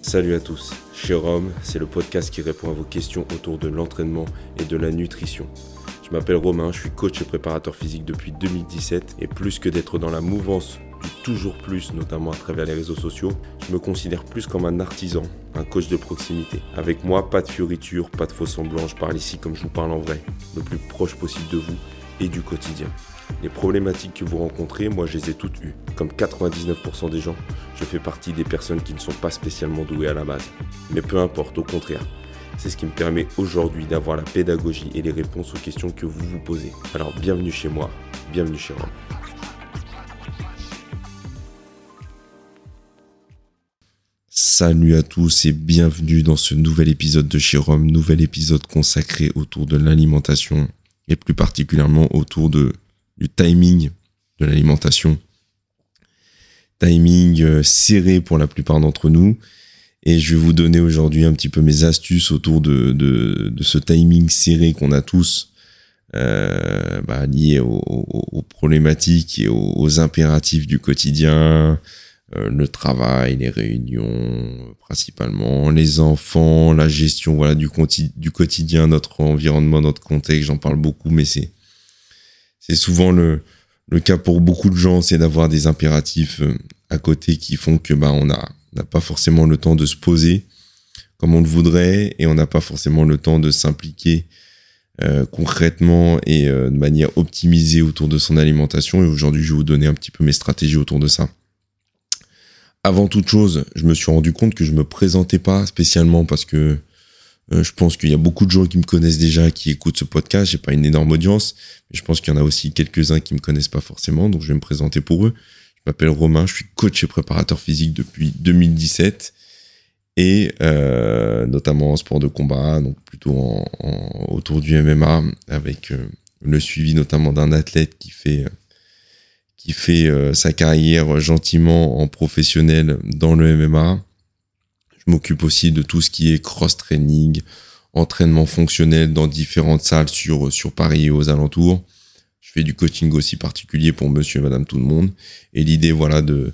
Salut à tous, chez Rome, c'est le podcast qui répond à vos questions autour de l'entraînement et de la nutrition. Je m'appelle Romain, je suis coach et préparateur physique depuis 2017 et plus que d'être dans la mouvance du toujours plus, notamment à travers les réseaux sociaux, je me considère plus comme un artisan, un coach de proximité. Avec moi, pas de fioritures, pas de faux semblants, je parle ici comme je vous parle en vrai, le plus proche possible de vous et du quotidien. Les problématiques que vous rencontrez, moi je les ai toutes eues. Comme 99% des gens, je fais partie des personnes qui ne sont pas spécialement douées à la base. Mais peu importe, au contraire. C'est ce qui me permet aujourd'hui d'avoir la pédagogie et les réponses aux questions que vous vous posez. Alors bienvenue chez moi, bienvenue chez Rome. Salut à tous et bienvenue dans ce nouvel épisode de chez Rome, nouvel épisode consacré autour de l'alimentation et plus particulièrement autour du timing de l'alimentation. Timing serré pour la plupart d'entre nous. Et je vais vous donner aujourd'hui un petit peu mes astuces autour de ce timing serré qu'on a tous, lié aux problématiques et aux impératifs du quotidien, le travail, les réunions principalement, les enfants, la gestion du quotidien, notre environnement, notre contexte. J'en parle beaucoup, mais c'est souvent le cas pour beaucoup de gens, c'est d'avoir des impératifs à côté qui font que on n'a pas forcément le temps de se poser comme on le voudrait et on n'a pas forcément le temps de s'impliquer concrètement et de manière optimisée autour de son alimentation. Et aujourd'hui, je vais vous donner un petit peu mes stratégies autour de ça. Avant toute chose, je me suis rendu compte que je me présentais pas spécialement parce que je pense qu'il y a beaucoup de gens qui me connaissent déjà, qui écoutent ce podcast. J'ai pas une énorme audience, mais je pense qu'il y en a aussi quelques-uns qui me connaissent pas forcément, donc je vais me présenter pour eux. Je m'appelle Romain, je suis coach et préparateur physique depuis 2017 et notamment en sport de combat, donc plutôt autour du MMA avec le suivi notamment d'un athlète qui fait sa carrière gentiment en professionnel dans le MMA. Je m'occupe aussi de tout ce qui est cross-training, entraînement fonctionnel dans différentes salles sur Paris et aux alentours. Je fais du coaching aussi particulier pour monsieur et madame tout le monde. Et l'idée, de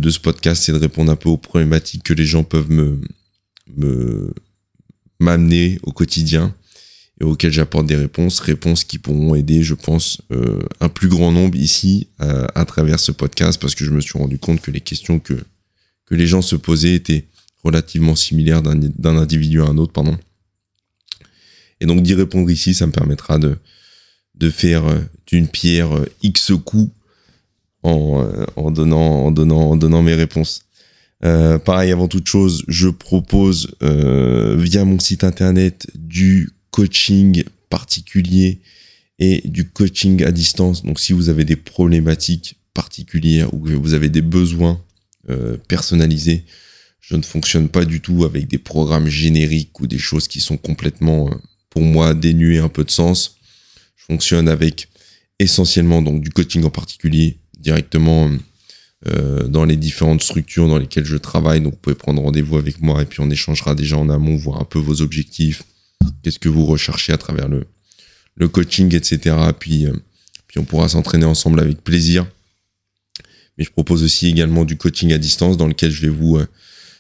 ce podcast, c'est de répondre un peu aux problématiques que les gens peuvent m'amener au quotidien et auxquelles j'apporte des réponses qui pourront aider, je pense, un plus grand nombre ici à travers ce podcast, parce que je me suis rendu compte que les questions que les gens se posaient étaient relativement similaires d'un individu à un autre, Et donc d'y répondre ici, ça me permettra de faire d'une pierre X coups en donnant mes réponses. Pareil, avant toute chose, je propose via mon site internet du coaching particulier et du coaching à distance. Donc si vous avez des problématiques particulières ou que vous avez des besoins personnalisés, je ne fonctionne pas du tout avec des programmes génériques ou des choses qui sont complètement, pour moi, dénuées un peu de sens. Je fonctionne avec essentiellement donc du coaching en particulier directement dans les différentes structures dans lesquelles je travaille. Donc vous pouvez prendre rendez-vous avec moi et puis on échangera déjà en amont, voir un peu vos objectifs, qu'est-ce que vous recherchez à travers le coaching, etc. Puis on pourra s'entraîner ensemble avec plaisir. Mais je propose aussi également du coaching à distance dans lequel je vais vous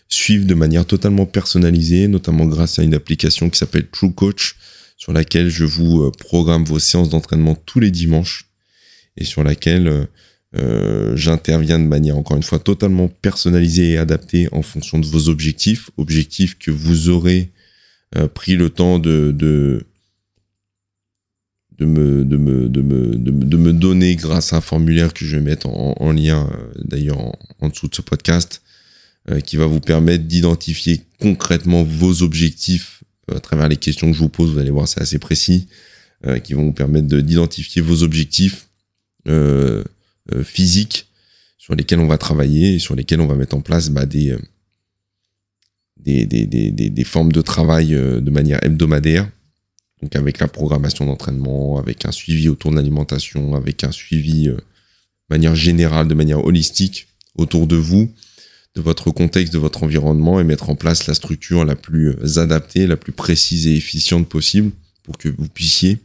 suivre de manière totalement personnalisée, notamment grâce à une application qui s'appelle True Coach, sur laquelle je vous programme vos séances d'entraînement tous les dimanches et sur laquelle j'interviens de manière, encore une fois, totalement personnalisée et adaptée en fonction de vos objectifs que vous aurez pris le temps de me donner grâce à un formulaire que je vais mettre en lien d'ailleurs en dessous de ce podcast, qui va vous permettre d'identifier concrètement vos objectifs à travers les questions que je vous pose. Vous allez voir, c'est assez précis, qui vont vous permettre d'identifier vos objectifs physiques sur lesquels on va travailler et sur lesquels on va mettre en place des formes de travail de manière hebdomadaire. Donc avec la programmation d'entraînement, avec un suivi autour de l'alimentation, avec un suivi de manière générale, de manière holistique autour de vous, de votre contexte, de votre environnement, et mettre en place la structure la plus adaptée, la plus précise et efficiente possible pour que vous puissiez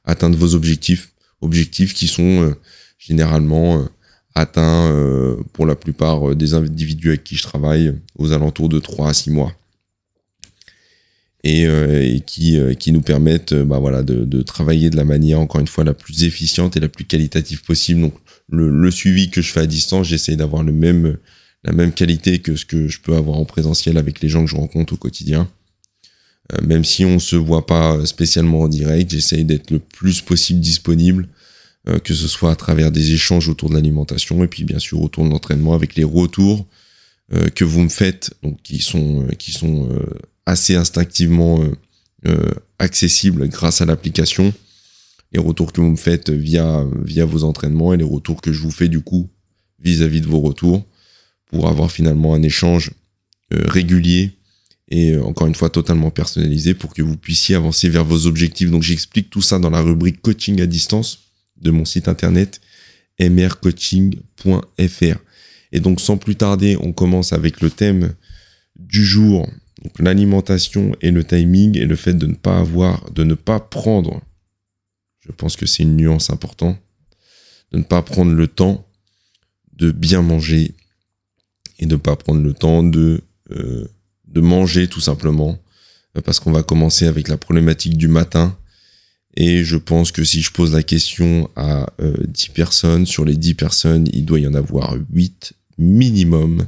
atteindre vos objectifs qui sont généralement atteint, pour la plupart des individus avec qui je travaille, aux alentours de 3 à 6 mois. Et qui nous permettent voilà, de travailler de la manière, encore une fois, la plus efficiente et la plus qualitative possible. Donc, le suivi que je fais à distance, j'essaie d'avoir la même qualité que ce que je peux avoir en présentiel avec les gens que je rencontre au quotidien. Même si on se voit pas spécialement en direct, j'essaie d'être le plus possible disponible, que ce soit à travers des échanges autour de l'alimentation et puis bien sûr autour de l'entraînement avec les retours que vous me faites, donc qui sont assez instinctivement accessibles grâce à l'application. Les retours que vous me faites via vos entraînements et les retours que je vous fais du coup vis-à-vis de vos retours pour avoir finalement un échange régulier et encore une fois totalement personnalisé pour que vous puissiez avancer vers vos objectifs. Donc j'explique tout ça dans la rubrique coaching à distance de mon site internet mrcoaching.fr. Et donc sans plus tarder, on commence avec le thème du jour, donc l'alimentation et le timing et le fait de ne pas prendre, je pense que c'est une nuance importante, de ne pas prendre le temps de bien manger et de ne pas prendre le temps de manger tout simplement, parce qu'on va commencer avec la problématique du matin. Et je pense que si je pose la question à 10 personnes, sur les 10 personnes, il doit y en avoir 8 minimum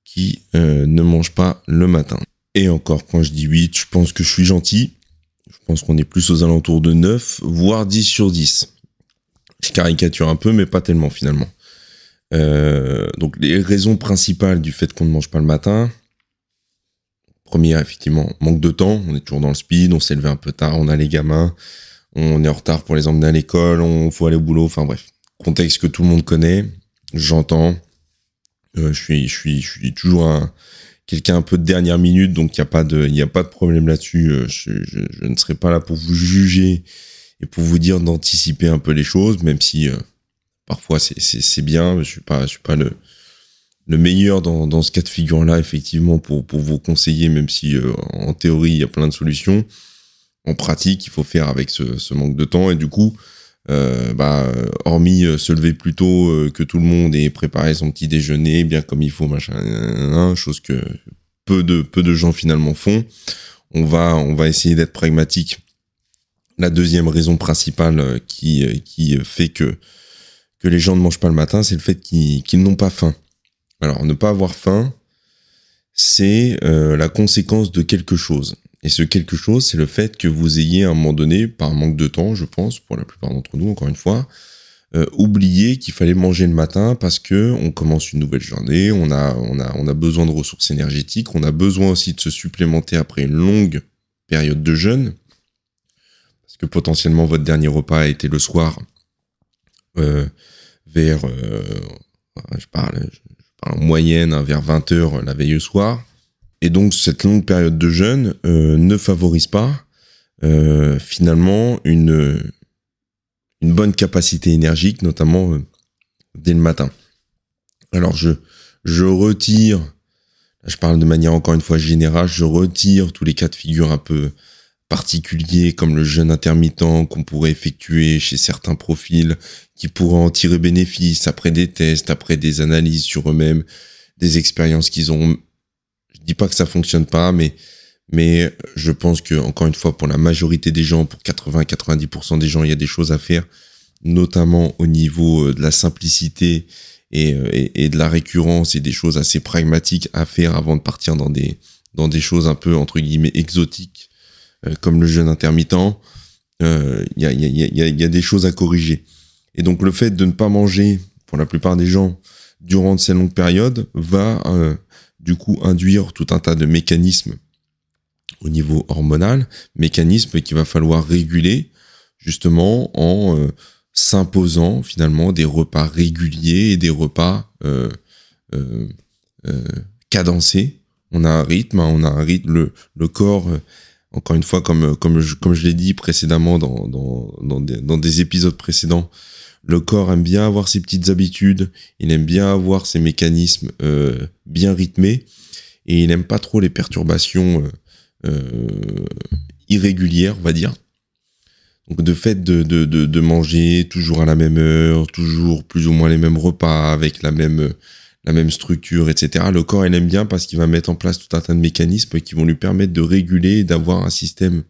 qui ne mangent pas le matin. Et encore, quand je dis 8, je pense que je suis gentil. Je pense qu'on est plus aux alentours de 9, voire 10 sur 10. Je caricature un peu, mais pas tellement finalement. Donc les raisons principales du fait qu'on ne mange pas le matin. Première, effectivement, manque de temps. On est toujours dans le speed, on s'est levé un peu tard, on a les gamins, on est en retard pour les emmener à l'école, on faut aller au boulot, enfin bref. Contexte que tout le monde connaît, j'entends. Je suis toujours quelqu'un un peu de dernière minute, donc il y a pas de problème là-dessus. Je ne serai pas là pour vous juger et pour vous dire d'anticiper un peu les choses, même si parfois c'est bien. Je suis pas le meilleur dans ce cas de figure-là, effectivement, pour vous conseiller, même si en théorie il y a plein de solutions. En pratique, il faut faire avec ce manque de temps, et du coup, hormis se lever plus tôt que tout le monde et préparer son petit déjeuner bien comme il faut, machin, chose que peu de gens finalement font, on va essayer d'être pragmatique. La deuxième raison principale qui fait que les gens ne mangent pas le matin, c'est le fait qu'ils n'ont pas faim. Alors, ne pas avoir faim, c'est la conséquence de quelque chose. Et ce quelque chose, c'est le fait que vous ayez à un moment donné, par manque de temps, je pense, pour la plupart d'entre nous, encore une fois, oublié qu'il fallait manger le matin parce que on commence une nouvelle journée, on a besoin de ressources énergétiques, on a besoin aussi de se supplémenter après une longue période de jeûne, parce que potentiellement votre dernier repas a été le soir vers, je parle en moyenne vers 20h la veille au soir. Et donc cette longue période de jeûne ne favorise pas finalement une bonne capacité énergique, notamment dès le matin. Alors je retire, là je parle de manière encore une fois générale, je retire tous les cas de figure un peu particuliers comme le jeûne intermittent qu'on pourrait effectuer chez certains profils qui pourraient en tirer bénéfice après des tests, après des analyses sur eux-mêmes, des expériences qu'ils ont. Je dis pas que ça fonctionne pas, mais je pense que, encore une fois, pour la majorité des gens, pour 80-90% des gens, il y a des choses à faire, notamment au niveau de la simplicité et de la récurrence, et des choses assez pragmatiques à faire avant de partir dans des choses un peu, entre guillemets, exotiques, comme le jeûne intermittent. Il y a des choses à corriger. Et donc, le fait de ne pas manger, pour la plupart des gens, durant ces longues périodes, va du coup induire tout un tas de mécanismes au niveau hormonal, mécanismes qu'il va falloir réguler justement en s'imposant finalement des repas réguliers et des repas cadencés. On a un rythme, le corps, encore une fois, comme je l'ai dit précédemment dans des épisodes précédents, le corps aime bien avoir ses petites habitudes, il aime bien avoir ses mécanismes bien rythmés, et il n'aime pas trop les perturbations irrégulières, on va dire. Donc de fait de manger toujours à la même heure, toujours plus ou moins les mêmes repas, avec la même structure, etc. Le corps, il aime bien parce qu'il va mettre en place tout un tas de mécanismes qui vont lui permettre de réguler et d'avoir un système,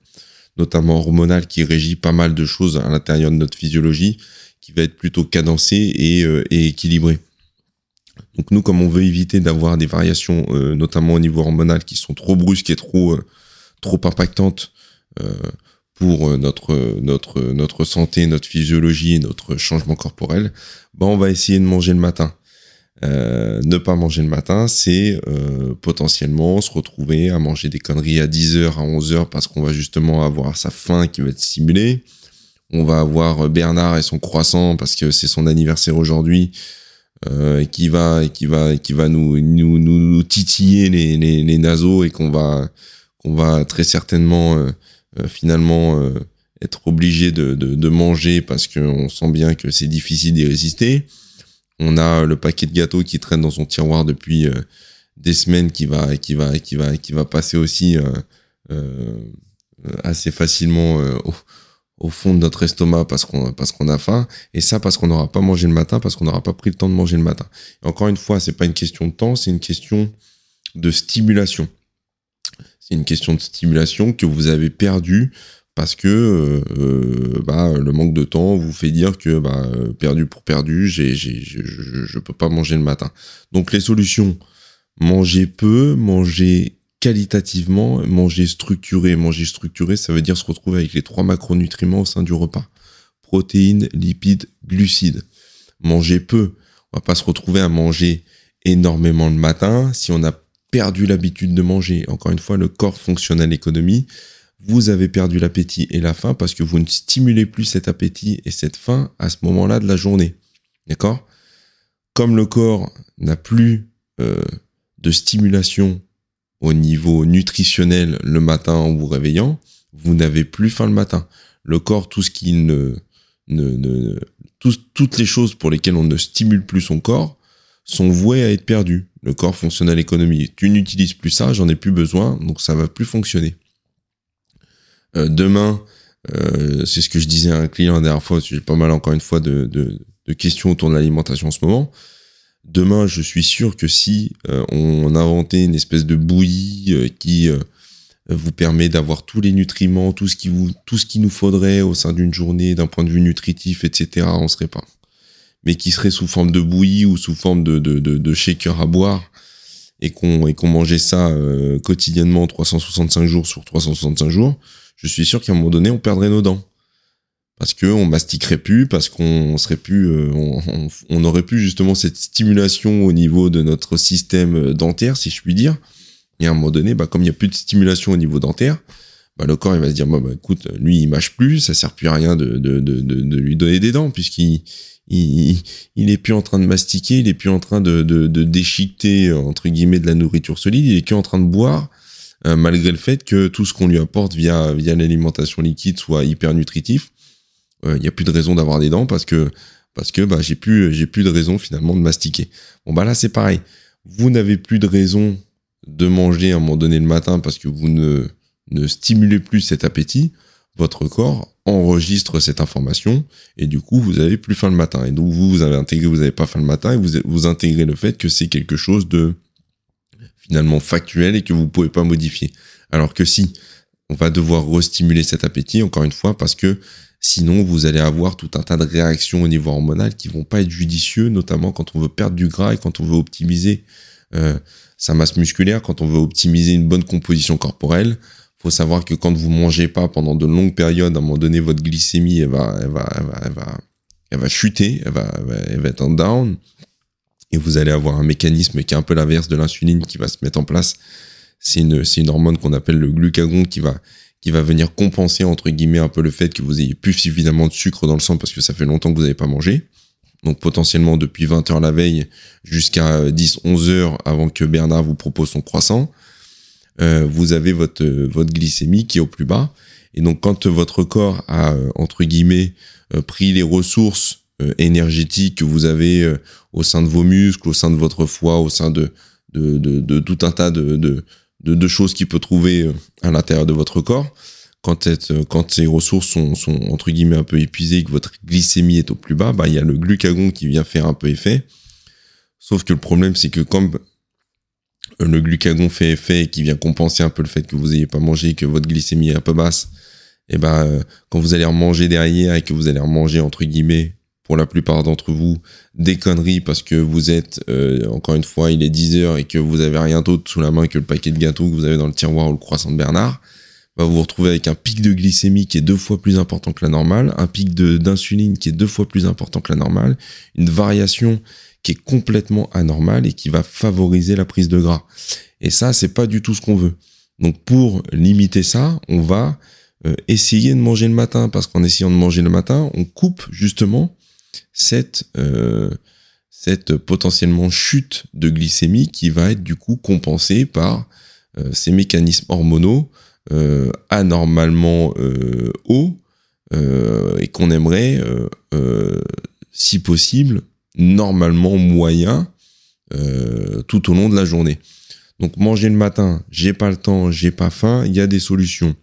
notamment hormonal, qui régit pas mal de choses à l'intérieur de notre physiologie, qui va être plutôt cadencé et équilibré. Donc nous, comme on veut éviter d'avoir des variations, notamment au niveau hormonal, qui sont trop brusques et trop impactantes pour notre santé, notre physiologie et notre changement corporel, on va essayer de manger le matin. Ne pas manger le matin, c'est potentiellement se retrouver à manger des conneries à 10h, à 11h, parce qu'on va justement avoir sa faim qui va être stimulée. On va avoir Bernard et son croissant, parce que c'est son anniversaire aujourd'hui, qui va nous titiller les naseaux, et qu'on va très certainement finalement être obligé de manger, parce qu'on sent bien que c'est difficile d'y résister. On a le paquet de gâteaux qui traîne dans son tiroir depuis des semaines, qui va passer aussi assez facilement au fond de notre estomac, parce qu'on a faim, et ça parce qu'on n'aura pas mangé le matin, parce qu'on n'aura pas pris le temps de manger le matin. Et encore une fois, c'est pas une question de temps, c'est une question de stimulation. C'est une question de stimulation que vous avez perdue parce que le manque de temps vous fait dire que perdu pour perdu, je peux pas manger le matin. Donc les solutions: manger peu, manger qualitativement, manger structuré. Manger structuré, ça veut dire se retrouver avec les 3 macronutriments au sein du repas: protéines, lipides, glucides. Manger peu, on va pas se retrouver à manger énormément le matin si on a perdu l'habitude de manger. Encore une fois, le corps fonctionne à l'économie. Vous avez perdu l'appétit et la faim parce que vous ne stimulez plus cet appétit et cette faim à ce moment-là de la journée. D'accord ? Comme le corps n'a plus de stimulation au niveau nutritionnel le matin en vous réveillant, vous n'avez plus faim le matin. Le corps, toutes les choses pour lesquelles on ne stimule plus son corps sont vouées à être perdues. Le corps fonctionne à l'économie. Tu n'utilises plus ça, j'en ai plus besoin, donc ça va plus fonctionner. Demain, c'est ce que je disais à un client la dernière fois, j'ai pas mal encore une fois de questions autour de l'alimentation en ce moment. Demain, je suis sûr que si on inventait une espèce de bouillie qui vous permet d'avoir tous les nutriments, tout ce qu'il nous faudrait au sein d'une journée d'un point de vue nutritif, etc., on serait pas. Mais qui serait sous forme de bouillie ou sous forme de shaker à boire, et qu'on mangeait ça quotidiennement 365 jours sur 365 jours, je suis sûr qu'à un moment donné, on perdrait nos dents. Parce qu'on mastiquerait plus, parce qu'on serait plus, on aurait plus justement cette stimulation au niveau de notre système dentaire, si je puis dire. Et à un moment donné, comme il n'y a plus de stimulation au niveau dentaire, le corps, il va se dire, écoute, lui, il mâche plus, ça sert plus à rien de lui donner des dents, puisqu'il est plus en train de mastiquer, il est plus en train de déchiqueter, entre guillemets, de la nourriture solide, il est qu'en train de boire, malgré le fait que tout ce qu'on lui apporte via l'alimentation liquide soit hyper nutritif. Il n'y a plus de raison d'avoir des dents parce que j'ai plus de raison finalement de mastiquer. Là c'est pareil. Vous n'avez plus de raison de manger à un moment donné le matin parce que vous ne stimulez plus cet appétit. Votre corps enregistre cette information et du coup vous avez plus faim le matin. Et donc vous avez intégré, vous n'avez pas faim le matin, et vous intégrez le fait que c'est quelque chose de finalement factuel et que vous pouvez pas modifier. Alors que si, on va devoir restimuler cet appétit encore une fois, parce que sinon vous allez avoir tout un tas de réactions au niveau hormonal qui vont pas être judicieux, notamment quand on veut perdre du gras et quand on veut optimiser sa masse musculaire, quand on veut optimiser une bonne composition corporelle. Faut savoir que quand vous mangez pas pendant de longues périodes, à un moment donné, votre glycémie, elle va chuter, elle va être en down. Et vous allez avoir un mécanisme qui est un peu l'inverse de l'insuline qui va se mettre en place. C'est une hormone qu'on appelle le glucagon qui va venir compenser, entre guillemets, un peu le fait que vous ayez plus suffisamment de sucre dans le sang parce que ça fait longtemps que vous n'avez pas mangé. Donc potentiellement depuis 20h la veille jusqu'à 10-11h avant que Bernard vous propose son croissant, vous avez votre glycémie qui est au plus bas. Et donc quand votre corps a, entre guillemets, pris les ressources énergétiques que vous avez au sein de vos muscles, au sein de votre foie, au sein de tout un tas de choses qu'il peut trouver à l'intérieur de votre corps, quand ces ressources sont entre guillemets un peu épuisées, que votre glycémie est au plus bas, il y a le glucagon qui vient faire un peu effet. Sauf que le problème, c'est que comme le glucagon fait effet et qui vient compenser un peu le fait que vous n'ayez pas mangé, que votre glycémie est un peu basse, et quand vous allez remanger derrière et que vous allez remanger entre guillemets, pour la plupart d'entre vous, des conneries parce que vous êtes, encore une fois, il est 10h et que vous avez rien d'autre sous la main que le paquet de gâteaux que vous avez dans le tiroir ou le croissant de Bernard, vous vous retrouvez avec un pic de glycémie qui est 2 fois plus important que la normale, un pic d'insuline qui est 2 fois plus important que la normale, une variation qui est complètement anormale et qui va favoriser la prise de gras. Et ça, c'est pas du tout ce qu'on veut. Donc pour limiter ça, on va essayer de manger le matin, parce qu'en essayant de manger le matin, on coupe justement cette potentiellement chute de glycémie qui va être du coup compensée par ces mécanismes hormonaux anormalement hauts et qu'on aimerait, si possible, normalement moyen tout au long de la journée. Donc manger le matin, j'ai pas le temps, j'ai pas faim, il y a des solutions.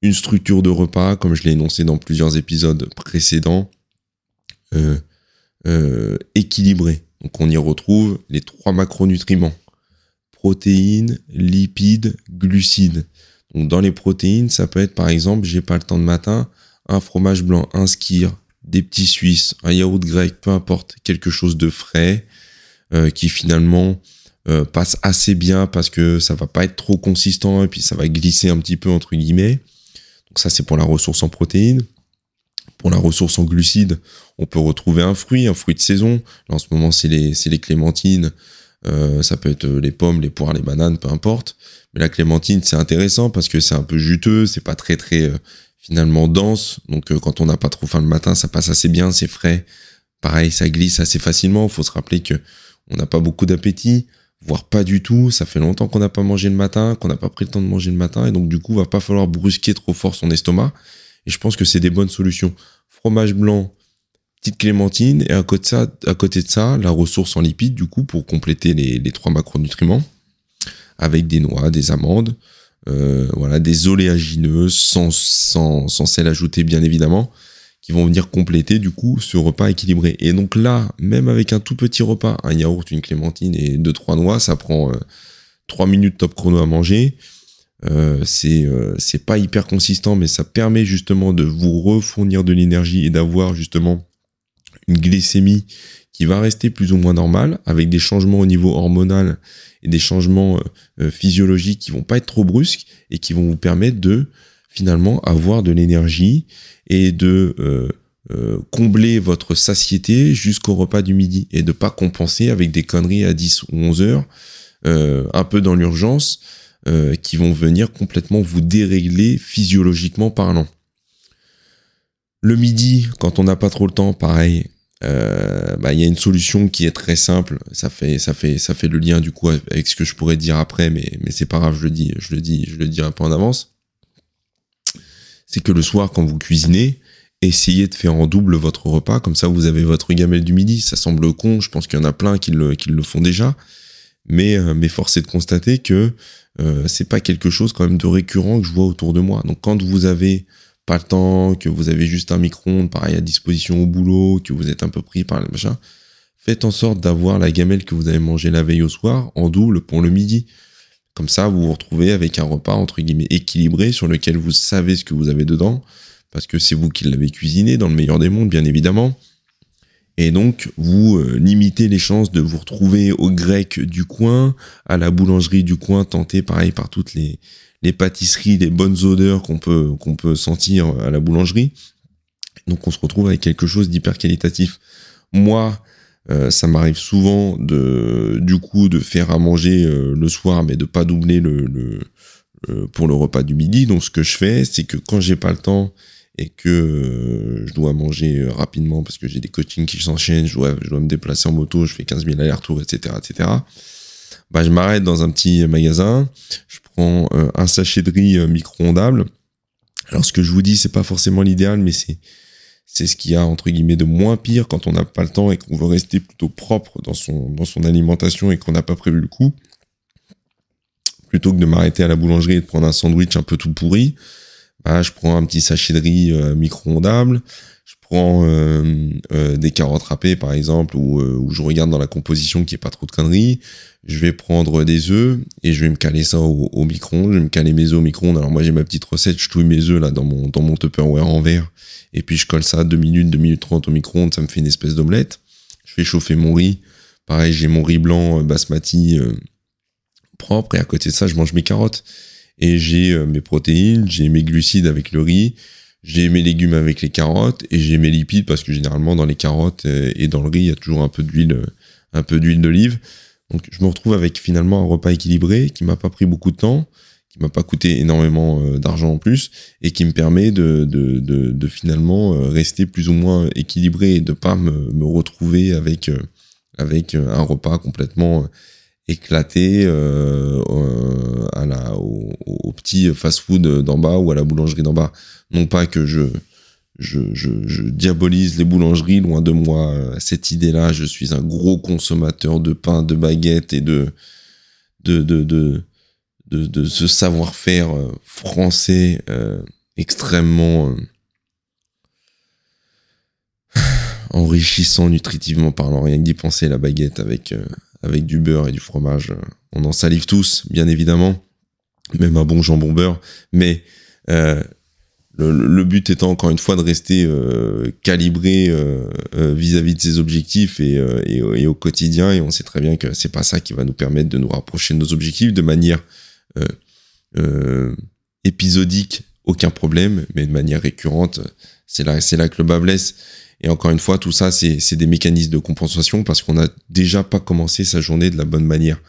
Une structure de repas, comme je l'ai énoncé dans plusieurs épisodes précédents, équilibrée. Donc on y retrouve les 3 macronutriments: protéines, lipides, glucides. Donc dans les protéines, ça peut être par exemple, j'ai pas le temps de matin, un fromage blanc, un skyr, des petits suisses, un yaourt grec, peu importe, quelque chose de frais qui finalement passe assez bien parce que ça va pas être trop consistant et puis ça va glisser un petit peu entre guillemets. Donc ça, c'est pour la ressource en protéines. Pour la ressource en glucides, on peut retrouver un fruit de saison. Là, en ce moment, c'est les clémentines. Ça peut être les pommes, les poires, les bananes, peu importe. Mais la clémentine, c'est intéressant parce que c'est un peu juteux, c'est pas très finalement dense. Donc quand on n'a pas trop faim le matin, ça passe assez bien, c'est frais. Pareil, ça glisse assez facilement. Il faut se rappeler que on n'a pas beaucoup d'appétit, voire pas du tout. Ça fait longtemps qu'on n'a pas mangé le matin, qu'on n'a pas pris le temps de manger le matin, et donc du coup, va pas falloir brusquer trop fort son estomac. Et je pense que c'est des bonnes solutions. Fromage blanc, petite clémentine, et à côté de ça, la ressource en lipides, du coup, pour compléter les 3 macronutriments, avec des noix, des amandes, voilà, des oléagineuses, sans sel ajouté, bien évidemment, qui vont venir compléter, du coup, ce repas équilibré. Et donc là, même avec un tout petit repas, un yaourt, une clémentine et 2-3 noix, ça prend 3 minutes top chrono à manger. C'est pas hyper consistant, mais ça permet justement de vous refournir de l'énergie et d'avoir justement une glycémie qui va rester plus ou moins normale, avec des changements au niveau hormonal et des changements physiologiques qui vont pas être trop brusques et qui vont vous permettre de finalement avoir de l'énergie et de combler votre satiété jusqu'au repas du midi, et de pas compenser avec des conneries à 10 ou 11 heures un peu dans l'urgence, qui vont venir complètement vous dérégler physiologiquement parlant. Le midi, quand on n'a pas trop le temps, pareil, y a une solution qui est très simple. Ça fait le lien du coup avec ce que je pourrais dire après, mais c'est pas grave, je le dis un peu en avance. C'est que le soir, quand vous cuisinez, essayez de faire en double votre repas, comme ça vous avez votre gamelle du midi. Ça semble con, je pense qu'il y en a plein qui le font déjà, mais force est de constater que c'est pas quelque chose quand même de récurrent que je vois autour de moi. Donc quand vous avez pas le temps, que vous avez juste un micro-ondes pareil à disposition au boulot, que vous êtes un peu pris par le machin, faites en sorte d'avoir la gamelle que vous avez mangée la veille au soir en double pour le midi. Comme ça, vous vous retrouvez avec un repas entre guillemets équilibré sur lequel vous savez ce que vous avez dedans, parce que c'est vous qui l'avez cuisiné dans le meilleur des mondes, bien évidemment. Et donc, vous limitez les chances de vous retrouver au grec du coin, à la boulangerie du coin, tenté pareil par toutes les pâtisseries, les bonnes odeurs qu'on peut sentir à la boulangerie. Donc, on se retrouve avec quelque chose d'hyper qualitatif. Moi, ça m'arrive souvent du coup de faire à manger le soir, mais de pas doubler pour le repas du midi. Donc, ce que je fais, c'est que quand j'ai pas le temps et que je dois manger rapidement parce que j'ai des coachings qui s'enchaînent, je dois me déplacer en moto, je fais 15 000 allers-retours, etc., je m'arrête dans un petit magasin, je prends un sachet de riz micro-ondable. Alors, ce que je vous dis, c'est pas forcément l'idéal, mais c'est ce qu'il y a, entre guillemets, de moins pire quand on n'a pas le temps et qu'on veut rester plutôt propre dans son alimentation et qu'on n'a pas prévu le coup. Plutôt que de m'arrêter à la boulangerie et de prendre un sandwich un peu tout pourri, je prends un petit sachet de riz micro-ondable, je prends des carottes râpées par exemple, où je regarde dans la composition qu'il n'y ait pas trop de conneries. Je vais prendre des œufs et je vais me caler ça au micro-ondes. Je vais me caler mes œufs au micro-ondes. Alors moi j'ai ma petite recette, je touille mes œufs là dans mon Tupperware en verre et puis je colle ça 2 minutes 30 au micro-ondes, ça me fait une espèce d'omelette. Je fais chauffer mon riz. Pareil, j'ai mon riz blanc basmati propre et à côté de ça, je mange mes carottes. Et j'ai mes protéines, j'ai mes glucides avec le riz, j'ai mes légumes avec les carottes et j'ai mes lipides parce que généralement dans les carottes et dans le riz, il y a toujours un peu d'huile d'olive. Donc je me retrouve avec finalement un repas équilibré qui m'a pas pris beaucoup de temps, qui m'a pas coûté énormément d'argent en plus et qui me permet de finalement rester plus ou moins équilibré et de pas me retrouver avec un repas complètement éclaté au petit fast-food d'en bas ou à la boulangerie d'en bas. Non pas que je diabolise les boulangeries, loin de moi cette idée-là. Je suis un gros consommateur de pain, de baguettes et de ce savoir-faire français extrêmement enrichissant nutritivement parlant. Rien que d'y penser, la baguette avec du beurre et du fromage, on en salive tous, bien évidemment, même un bon jambon beurre, mais le but étant encore une fois de rester calibré vis-à-vis de ses objectifs et au quotidien, et on sait très bien que c'est pas ça qui va nous permettre de nous rapprocher de nos objectifs de manière épisodique, aucun problème, mais de manière récurrente, c'est là que le bas blesse. Et encore une fois, tout ça, c'est des mécanismes de compensation parce qu'on n'a déjà pas commencé sa journée de la bonne manière.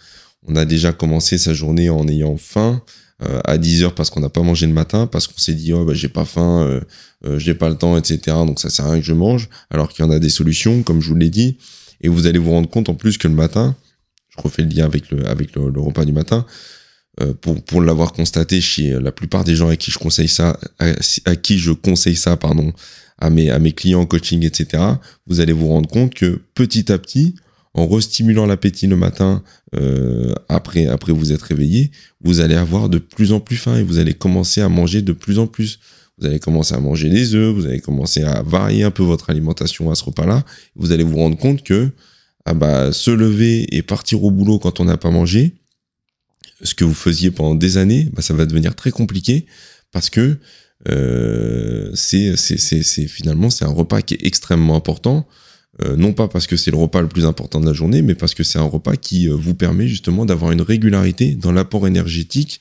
On a déjà commencé sa journée en ayant faim à 10h parce qu'on n'a pas mangé le matin, parce qu'on s'est dit « Oh, j'ai pas faim, j'ai pas le temps, etc. » Donc ça sert à rien que je mange, alors qu'il y en a des solutions, comme je vous l'ai dit. Et vous allez vous rendre compte en plus que le matin, je refais le lien avec le repas du matin, pour l'avoir constaté chez la plupart des gens à qui je conseille ça, à mes clients en coaching, etc., vous allez vous rendre compte que petit à petit, en restimulant l'appétit le matin, après vous être réveillé, vous allez avoir de plus en plus faim et vous allez commencer à manger de plus en plus. Vous allez commencer à manger des œufs, vous allez commencer à varier un peu votre alimentation à ce repas-là. Vous allez vous rendre compte que se lever et partir au boulot quand on n'a pas mangé, ce que vous faisiez pendant des années, ça va devenir très compliqué parce que finalement c'est un repas qui est extrêmement important, non pas parce que c'est le repas le plus important de la journée, mais parce que c'est un repas qui vous permet justement d'avoir une régularité dans l'apport énergétique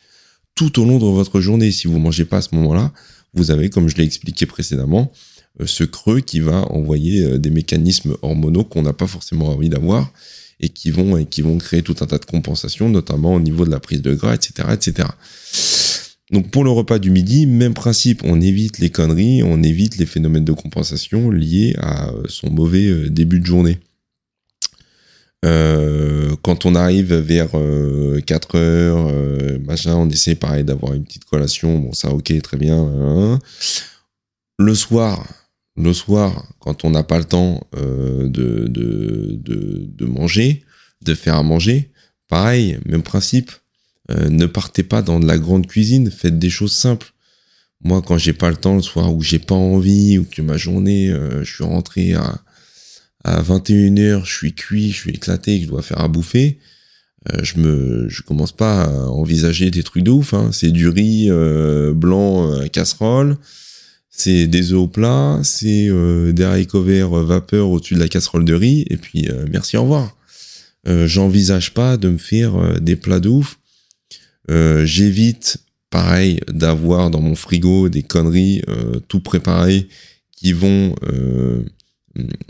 tout au long de votre journée. Si vous mangez pas à ce moment-là, vous avez, comme je l'ai expliqué précédemment, ce creux qui va envoyer des mécanismes hormonaux qu'on n'a pas forcément envie d'avoir et qui vont créer tout un tas de compensations, notamment au niveau de la prise de gras, etc., etc. Donc pour le repas du midi, même principe, on évite les conneries, on évite les phénomènes de compensation liés à son mauvais début de journée. Quand on arrive vers 4 heures, on essaie pareil d'avoir une petite collation, bon ça ok, très bien. Le soir, quand on n'a pas le temps de manger, de faire à manger, pareil, même principe. Ne partez pas dans de la grande cuisine, faites des choses simples. Moi, quand j'ai pas le temps le soir, ou j'ai pas envie, ou que ma journée, je suis rentré à 21h, je suis cuit, je suis éclaté, que je dois faire à bouffer, je commence pas à envisager des trucs de ouf, hein. C'est du riz blanc à casserole, c'est des œufs au plat, c'est des haricots verts vapeur au-dessus de la casserole de riz, et puis merci, au revoir. J'envisage pas de me faire des plats de ouf. J'évite, pareil, d'avoir dans mon frigo des conneries tout préparées qui vont,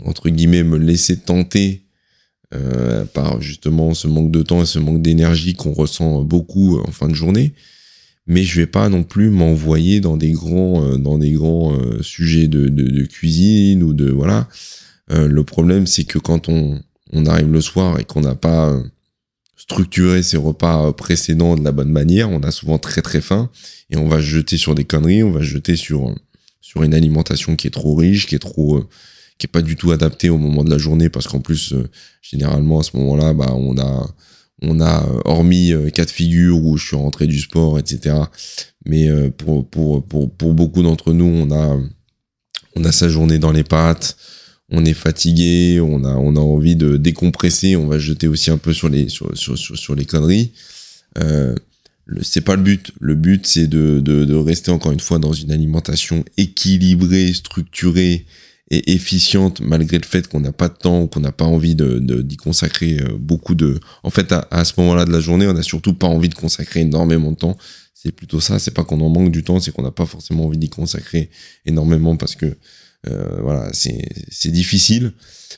entre guillemets, me laisser tenter par justement ce manque de temps et ce manque d'énergie qu'on ressent beaucoup en fin de journée. Mais je vais pas non plus m'envoyer dans des grands sujets de cuisine ou de voilà. Le problème, c'est que quand on arrive le soir et qu'on n'a pas structurer ses repas précédents de la bonne manière, on a souvent très très faim et on va se jeter sur des conneries, on va se jeter sur une alimentation qui est trop riche, qui est pas du tout adaptée au moment de la journée parce qu'en plus généralement à ce moment-là on a hormis cas de figure où je suis rentré du sport, etc., Mais pour beaucoup d'entre nous, on a sa journée dans les pattes, on est fatigué, on a envie de décompresser, on va se jeter aussi un peu sur les conneries. C'est pas le but. Le but, c'est de rester encore une fois dans une alimentation équilibrée, structurée et efficiente, malgré le fait qu'on n'a pas de temps ou qu'on n'a pas envie d'y consacrer beaucoup de... En fait, à ce moment-là de la journée, on n'a surtout pas envie de consacrer énormément de temps. C'est plutôt ça, c'est pas qu'on en manque du temps, c'est qu'on n'a pas forcément envie d'y consacrer énormément parce que voilà, c'est difficile,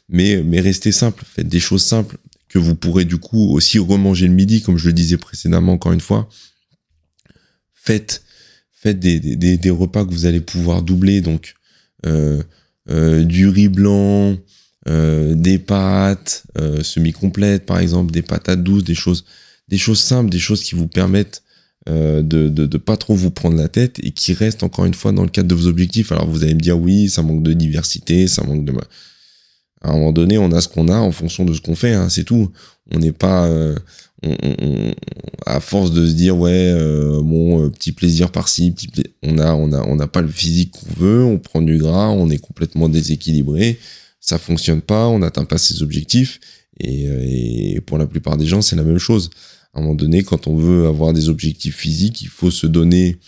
mais restez simple, faites des choses simples que vous pourrez du coup aussi remanger le midi, comme je le disais précédemment encore une fois. Faites des repas que vous allez pouvoir doubler, donc du riz blanc, des pâtes semi-complètes par exemple, des patates douces, des choses simples, des choses qui vous permettent de pas trop vous prendre la tête et qui restent encore une fois dans le cadre de vos objectifs. Alors vous allez me dire oui, ça manque de diversité, ça manque de... À un moment donné, on a ce qu'on a en fonction de ce qu'on fait, hein, c'est tout. On n'est pas... à force de se dire ouais, bon, petit plaisir par-ci, on n'a pas le physique qu'on veut, on prend du gras, on est complètement déséquilibré, ça fonctionne pas, on n'atteint pas ses objectifs et pour la plupart des gens, c'est la même chose. À un moment donné, quand on veut avoir des objectifs physiques, il faut se donner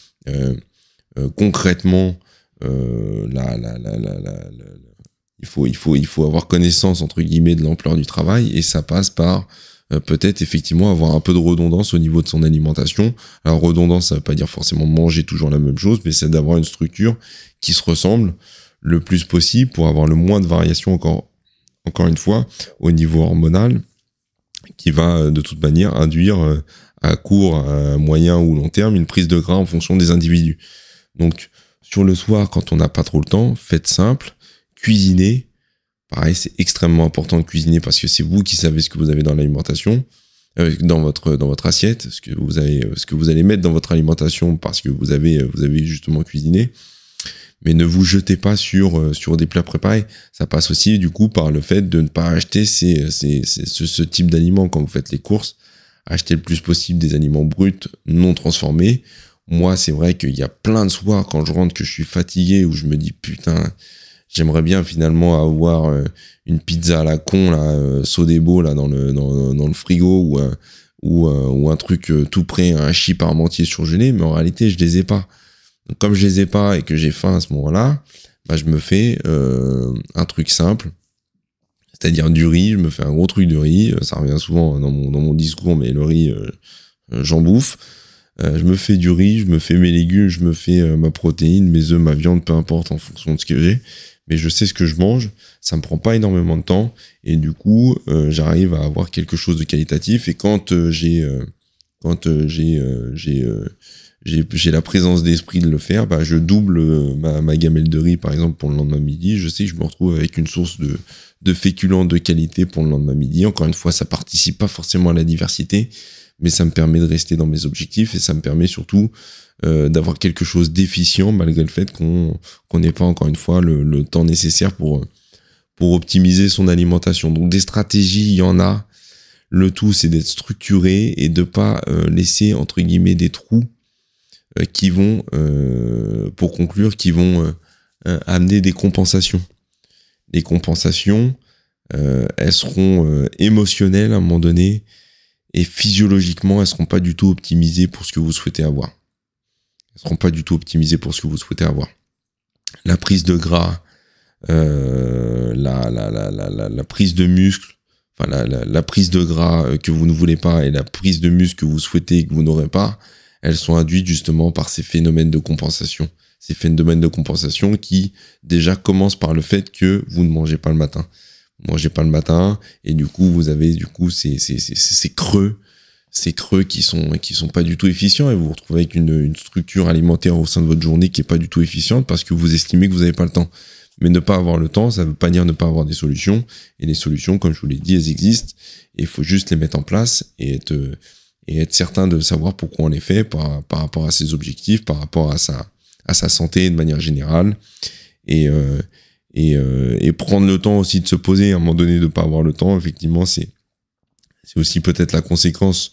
concrètement il faut avoir connaissance entre guillemets de l'ampleur du travail et ça passe par peut-être effectivement avoir un peu de redondance au niveau de son alimentation. Alors redondance, ça veut pas dire forcément manger toujours la même chose, mais c'est d'avoir une structure qui se ressemble le plus possible pour avoir le moins de variations encore une fois au niveau hormonal, qui va de toute manière induire à court, à moyen ou long terme une prise de gras en fonction des individus. Donc sur le soir, quand on n'a pas trop le temps, faites simple, cuisinez. Pareil, c'est extrêmement important de cuisiner parce que c'est vous qui savez ce que vous avez dans l'alimentation, dans votre assiette, ce que vous allez mettre dans votre alimentation parce que vous avez justement cuisiné. Mais ne vous jetez pas sur des plats préparés. Ça passe aussi du coup par le fait de ne pas acheter ce type d'aliments quand vous faites les courses. Achetez le plus possible des aliments bruts, non transformés. Moi, c'est vrai qu'il y a plein de soirs quand je rentre que je suis fatigué où je me dis putain, j'aimerais bien finalement avoir une pizza à la con là, Sodebo là dans le frigo ou un truc tout prêt, un chip parmentier surgelé, mais en réalité je les ai pas. Donc, comme je les ai pas et que j'ai faim à ce moment-là, bah je me fais un truc simple, c'est-à-dire du riz. Je me fais un gros truc de riz. Ça revient souvent dans mon discours, mais le riz, j'en bouffe. Je me fais du riz, je me fais mes légumes, je me fais ma protéine, mes œufs, ma viande, peu importe en fonction de ce que j'ai. Mais je sais ce que je mange, ça me prend pas énormément de temps et du coup j'arrive à avoir quelque chose de qualitatif. Et quand j'ai la présence d'esprit de le faire, bah je double ma gamelle de riz par exemple pour le lendemain midi. Je sais que je me retrouve avec une source de féculents de qualité pour le lendemain midi. Encore une fois, ça participe pas forcément à la diversité, mais ça me permet de rester dans mes objectifs et ça me permet surtout d'avoir quelque chose d'efficient malgré le fait qu'on n'ait pas encore une fois le temps nécessaire pour optimiser son alimentation. Donc des stratégies, il y en a. Le tout, c'est d'être structuré et de pas laisser entre guillemets des trous qui vont, pour conclure, qui vont amener des compensations. Les compensations, elles seront émotionnelles à un moment donné et physiologiquement, elles seront pas du tout optimisées pour ce que vous souhaitez avoir. Elles seront pas du tout optimisées pour ce que vous souhaitez avoir. La prise de gras, la prise de muscle, enfin la prise de gras que vous ne voulez pas et la prise de muscle que vous souhaitez et que vous n'aurez pas, elles sont induites justement par ces phénomènes de compensation. Ces phénomènes de compensation qui déjà commencent par le fait que vous ne mangez pas le matin. Vous mangez pas le matin et du coup vous avez ces creux qui sont pas du tout efficients et vous vous retrouvez avec une structure alimentaire au sein de votre journée qui est pas du tout efficiente parce que vous estimez que vous n'avez pas le temps. Mais ne pas avoir le temps, ça veut pas dire ne pas avoir des solutions. Et les solutions, comme je vous l'ai dit, elles existent. Et il faut juste les mettre en place et être certain de savoir pourquoi on les fait par rapport à ses objectifs, par rapport à sa santé de manière générale. Et prendre le temps aussi de se poser. À un moment donné, de pas avoir le temps, effectivement, c'est aussi peut-être la conséquence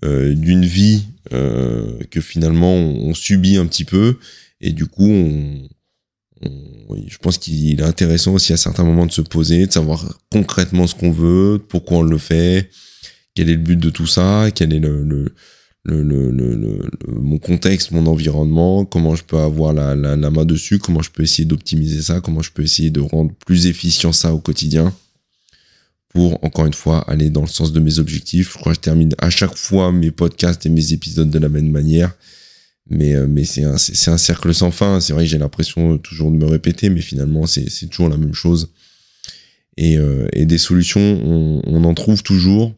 d'une vie que finalement on subit un petit peu, et du coup je pense qu'il est intéressant aussi à certains moments de se poser, de savoir concrètement ce qu'on veut, pourquoi on le fait, quel est le but de tout ça, quel est mon contexte, mon environnement, comment je peux avoir la main dessus, comment je peux essayer d'optimiser ça, comment je peux essayer de rendre plus efficient ça au quotidien pour, encore une fois, aller dans le sens de mes objectifs. Je crois que je termine à chaque fois mes podcasts et mes épisodes de la même manière, mais c'est un cercle sans fin. C'est vrai que j'ai l'impression toujours de me répéter, mais finalement c'est toujours la même chose, et des solutions on en trouve toujours,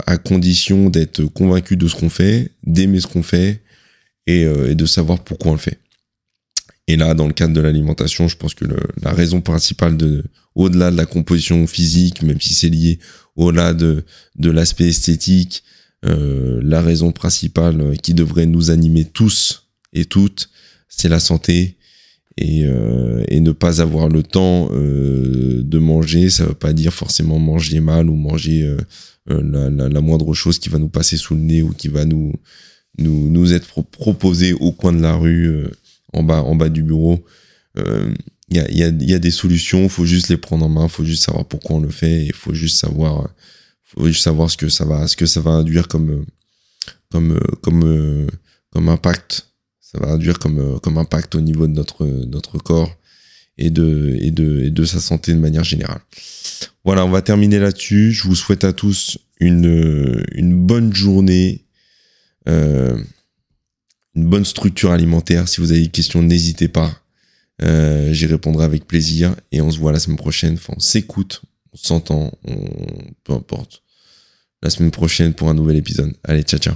à condition d'être convaincu de ce qu'on fait, d'aimer ce qu'on fait, et de savoir pourquoi on le fait. Et là, dans le cadre de l'alimentation, je pense que la raison principale, au-delà de la composition physique, même si c'est lié, au-delà de l'aspect esthétique, la raison principale qui devrait nous animer tous et toutes, c'est la santé. Et ne pas avoir le temps de manger, ça veut pas dire forcément manger mal ou manger la moindre chose qui va nous passer sous le nez ou qui va nous être proposée au coin de la rue, en bas du bureau. Il y a des solutions, faut juste les prendre en main, faut juste savoir pourquoi on le fait, et faut juste savoir ce que ça va induire comme impact. Ça va induire comme impact au niveau de notre corps et de sa santé de manière générale. Voilà, on va terminer là-dessus. Je vous souhaite à tous une bonne journée, une bonne structure alimentaire. Si vous avez des questions, n'hésitez pas. J'y répondrai avec plaisir, et on se voit la semaine prochaine. Enfin, on s'écoute, on s'entend, peu importe. La semaine prochaine pour un nouvel épisode. Allez, ciao, ciao.